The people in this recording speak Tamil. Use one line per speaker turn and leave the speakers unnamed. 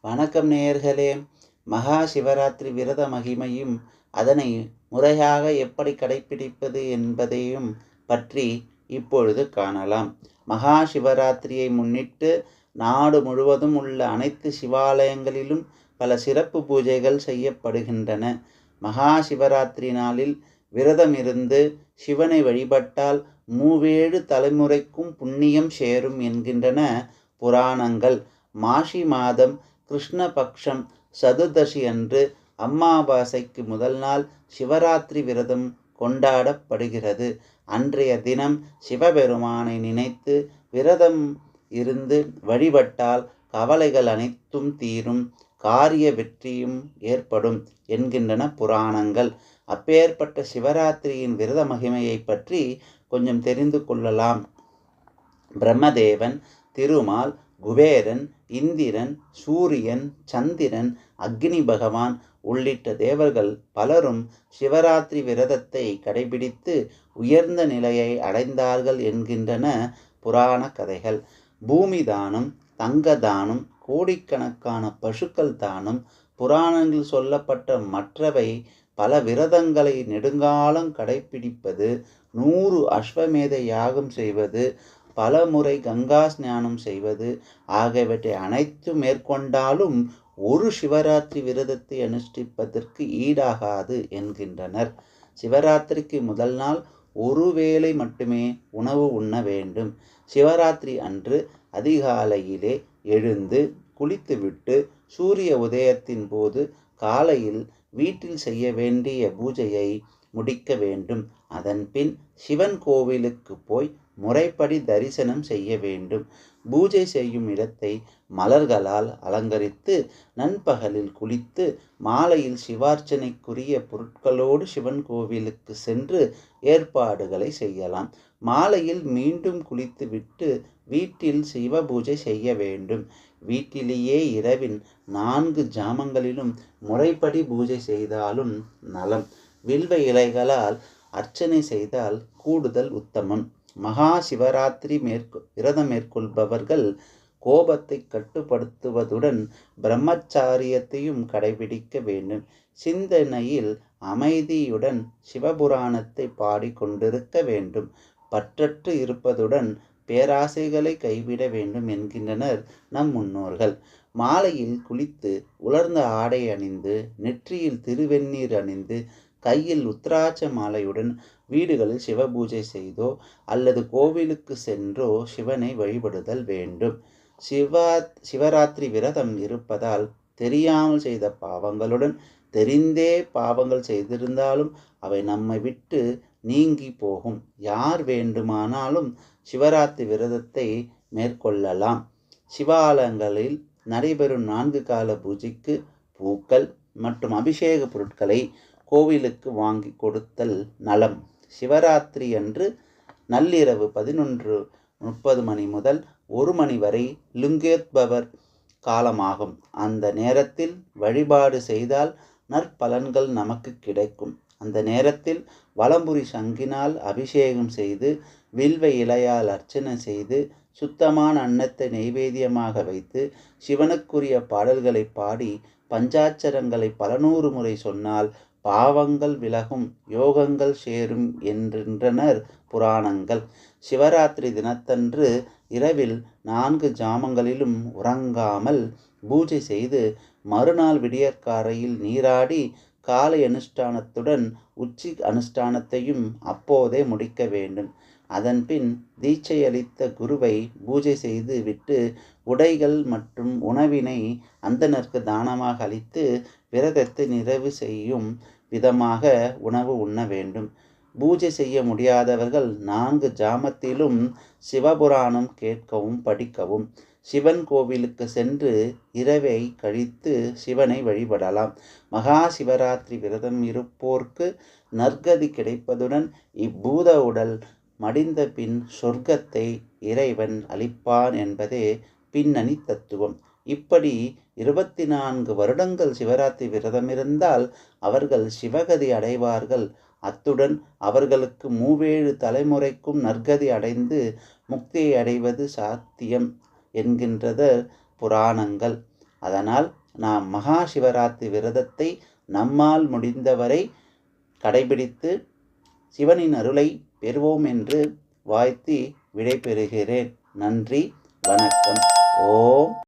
வணக்கம் நேயர்களே. மகா சிவராத்திரி விரத மகிமையும் அதனை முறையாக எப்படி கடைப்பிடிப்பது என்பதையும் பற்றி இப்பொழுது காணலாம். மகா சிவராத்திரியை முன்னிட்டு நாடு முழுவதும் உள்ள அனைத்து சிவாலயங்களிலும் பல சிறப்பு பூஜைகள் செய்யப்படுகின்றன. மகா சிவராத்திரி நாளில் விரதம் இருந்து சிவனை வழிபட்டால் மூவேழு தலைமுறைக்கும் புண்ணியம் சேரும் என்கின்றன புராணங்கள். மாசி மாதம் கிருஷ்ணபக்ஷம் சதுர்தசி அன்று அமாவாசைக்கு முதல் நாள் சிவராத்திரி விரதம் கொண்டாடப்படுகிறது. அன்றைய தினம் சிவபெருமானை நினைத்து விரதம் இருந்து வழிபட்டால் கவலைகள் அனைத்தும் தீரும், காரிய வெற்றியும் ஏற்படும் என்கின்றன புராணங்கள். அப்பேற்பட்ட சிவராத்திரியின் விரத மகிமையை பற்றி கொஞ்சம் தெரிந்து கொள்ளலாம். பிரம்மதேவன், திருமால், குபேரன், இந்திரன், சூரியன், சந்திரன், அக்னி பகவான் உள்ளிட்ட தேவர்கள் பலரும் சிவராத்திரி விரதத்தை கடைபிடித்து உயர்ந்த நிலையை அடைந்தார்கள் என்கின்றன புராண கதைகள். பூமி தானம், தங்க தானம், கோடிக்கணக்கான பசுக்கள் தானம், புராணங்களில் சொல்லப்பட்ட மற்றவை பல விரதங்களை நெடுங்காலம் கடைபிடிப்பது, 100 அஸ்வமேத யாகம் செய்வது, பல முறை கங்கா ஸ்நானம் செய்வது ஆகியவற்றை அனைத்து மேற்கொண்டாலும் ஒரு சிவராத்திரி விரதத்தை அனுஷ்டிப்பதற்கு ஈடாகாது என்கின்றனர். சிவராத்திரிக்கு முதல் நாள் ஒரு வேளை மட்டுமே உணவு உண்ண வேண்டும். சிவராத்திரி அன்று அதிகாலையிலே எழுந்து குளித்துவிட்டு சூரிய உதயத்தின் போது காலையில் வீட்டில் செய்ய வேண்டிய பூஜையை முடிக்க வேண்டும். அதன்பின் சிவன் கோவிலுக்கு போய் முறைப்படி தரிசனம் செய்ய வேண்டும். பூஜை செய்யும் இடத்தை மலர்களால் அலங்கரித்து நண்பகலில் குளித்து மாலையில் சிவார்ச்சனைக்குரிய பொருட்களோடு சிவன் கோவிலுக்கு சென்று ஏற்பாடுகளை செய்யலாம். மாலையில் மீண்டும் குளித்துவிட்டு வீட்டில் சிவ பூஜை செய்ய வேண்டும். வீட்டிலேயே இரவின் 4 ஜாமங்களிலும் முறைப்படி பூஜை செய்தாலும் நலம். வில்வ இலைகளால் அர்ச்சனை செய்தால் கூடுதல் உத்தமம். மகா சிவராத்திரி விரதம் மேற்கொள்பவர்கள் கோபத்தை கட்டுப்படுத்துவதுடன் பிரம்மச்சாரியத்தையும் கடைபிடிக்க வேண்டும். சிந்தனையில் அமைதியுடன் சிவபுராணத்தை பாடிக்கொண்டிருக்க வேண்டும். பற்றற்று இருப்பதுடன் பேராசைகளை கைவிட வேண்டும் என்கின்றனர் நம் முன்னோர்கள். மாலையில் குளித்து உலர்ந்த ஆடை அணிந்து நெற்றியில் திருவெண்ணீர் அணிந்து கையில் உத்திராட்ச மாலையுடன் வீடுகளில் சிவபூஜை செய்தோ அல்லது கோவிலுக்கு சென்றோ சிவனை வழிபடுதல் வேண்டும். சிவராத்திரி விரதம் இருப்பதால் தெரியாமல் செய்த பாவங்களுடன் தெரிந்தே பாவங்கள் செய்திருந்தாலும் அவை நம்மை விட்டு நீங்கி போகும். யார் வேண்டுமானாலும் சிவராத்திரி விரதத்தை மேற்கொள்ளலாம். சிவாலயங்களில் நடைபெறும் 4 கால பூஜைக்கு பூக்கள் மற்றும் அபிஷேக பொருட்களை கோவிலுக்கு வாங்கி கொடுத்தல் நலம். சிவராத்திரி அன்று நள்ளிரவு 11:30 மணி முதல் 1 மணி வரை லிங்கோத்பவர் காலமாகும். அந்த நேரத்தில் வழிபாடு செய்தால் நற்பலன்கள் நமக்கு கிடைக்கும். அந்த நேரத்தில் வலம்புரி சங்கினால் அபிஷேகம் செய்து வில்வ இலையால் அர்ச்சனை செய்து சுத்தமான அன்னத்தை நைவேத்தியமாக வைத்து சிவனுக்குரிய பாடல்களை பாடி பஞ்சாட்சரங்களை பல 100 முறை சொன்னால் பாவங்கள் விலகும், யோகங்கள் சேரும் என்கின்றனர் புராணங்கள். சிவராத்திரி தினத்தன்று இரவில் 4 ஜாமங்களிலும் உறங்காமல் பூஜை செய்து மறுநாள் விடியற்காலையில் நீராடி காலை அனுஷ்டானத்துடன் உச்சி அனுஷ்டானத்தையும் அப்போதே முடிக்க வேண்டும். அதன்பின் தீட்சையளித்த குருவை பூஜை செய்து விட்டு உடைகள் மற்றும் உணவினை அந்தணருக்கு தானமாக அளித்து விரதத்தை நிறைவு செய்யும் விதமாக உணவு உண்ண வேண்டும். பூஜை செய்ய முடியாதவர்கள் 4 ஜாமத்திலும் சிவபுராணம் கேட்கவும் படிக்கவும் சிவன் கோவிலுக்கு சென்று இரவை கழித்து சிவனை வழிபடலாம். மகா சிவராத்திரி விரதம் இருப்போர்க்கு நற்கதி கிடைப்பதுடன் இப்பூத உடல் மடிந்த பின் சொர்க்கத்தை இறைவன் அளிப்பான் என்பதே பின்னணி தத்துவம். இப்படி 24 வருடங்கள் சிவராத்திரி விரதமிருந்தால் அவர்கள் சிவகதி அடைவார்கள். அத்துடன் அவர்களுக்கு மூவேழு தலைமுறைக்கும் நற்கதி அடைந்து முக்தியை அடைவது சாத்தியம் என்கின்றது புராணங்கள். அதனால் நாம் மகா சிவராத்திரி விரதத்தை நம்மால் முடிந்தவரை கடைபிடித்து சிவனின் அருளை பெறுவோம் என்று வாழ்த்தி விடைபெறுகிறேன். நன்றி, வணக்கம். ஓம்